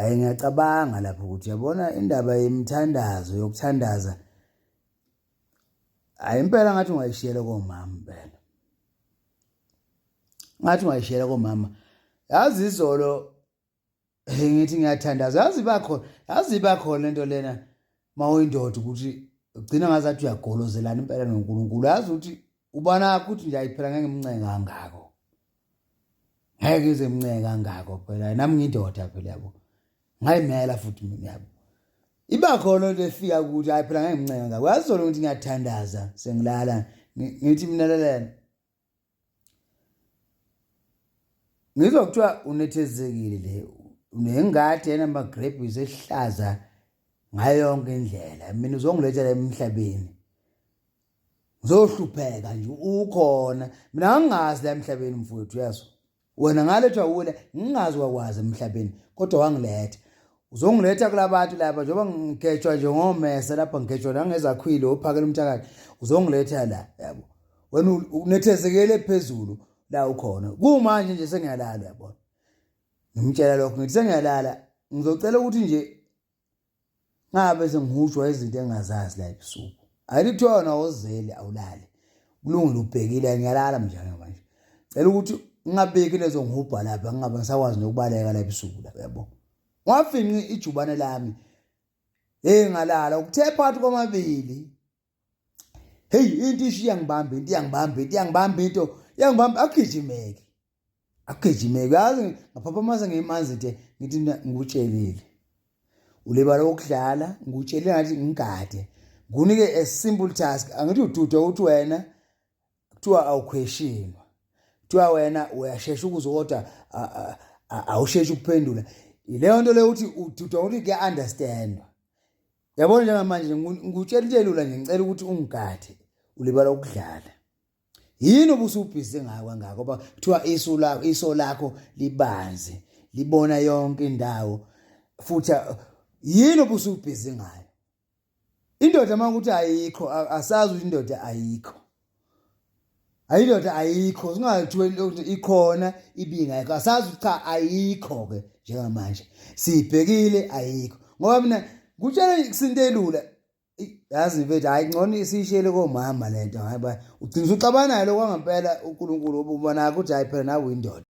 ngiyacabanga lapho ukuthi yabona indaba yemthandazo yokuthandaza impela ngathi ungayishiyela komama impela. Ngathi ungayishiyela komama. Yazi izolo ngithi ngiyathandaza yazi iba khona lento lena mawuyindoda ukuthi ugcina ngazathi uyagolozelana impela noNkulunkulu. Yazi ukuthi ubona ukuthi nje ayiphela ngeke ngimncenge kangako. Ngeke ngize ngimncenge kangako phela nami ngiyindoda phela yabo. Ngayimela futhi mina yabo. Iba khona into efika ukuthi hayi phela ngeke ngimncenge kangako. Yazi izolo ngithi ngiyathandaza sengilala ngithi mina lelena ngizwa kuthiwa unethezekile le unengadi enama grapes ehlaza ngayo yonke indlela. Mina uzongiletha la emhlabeni ngizohlupheka nje ukhona. Mina ngingazi la emhlabeni mfowethu yazi. Wena ngalethwa uwe ngingazi wakwazi emhlabeni kodwa wangiletha. Uzongiletha kulabantu lapha njengoba ngigejwa nje ngomesa lapha ngigejwa nangezakhwile ophakela umthakathi. Uzongiletha la yabo. Wena unethezekele phezulu la ukhona. Kumanje nje sengiyalala yabona. Ngimtshela lokho ngithi sengiyalala ngizocela ukuthi nje ngabe sengihujwa izinto engazazi la ebusuku. Ayikuthiwa wona ozeli awulali. Kulungile ubhekile ngiyalala njalo manje. Cela ukuthi ngingabeki lezo ngihubha lapha ngingabe ngisakwazi nokubaleka la ebusuku lapha yabo. Wafinqa ijubane lami. Ngalala ukuthe phakathi kwamabili. Hey into ishiya ngibamba into yangibamba agijimeke. Yazi ngaphaphamaza ngemanzi nje ngithi ngikutshelile. Ulebala ukudlala ngikutshelile ngathi ngigade. Ngunike a simple task. Angithi ududa ukuthi wena kuthiwa awuquestionwa. Kuthiwa wena uyashesha ukuzoda awusheshi ukuphendula. Ileyo nto leyo uthi ududa ukuthi kuya understand. Yabona njengamanje ngikutshela into elula nje ngicela ukuthi ungigade. Ulebala ukudlala. Yini obusubhizi ngayo kangako ngoba kuthiwa iso lakho libanzi libona yonke indawo futhi yini obusubhizi ngayo. Indoda mangukuthi ayikho asazi ukuthi indoda ayikho. Ayindoda ayikho singathiwe ikhona ibingayikho asazi ukuthi cha ayikho ke njengamanje sibhekile ayikho ngoba mina ngutshela isinto elula. Yazi mfethu hayi ngcono isishiyele komama lento hayi ba ugcina ucabana lo kwangempela uNkulunkulu ubona ukuthi hayi phela nawe indoda.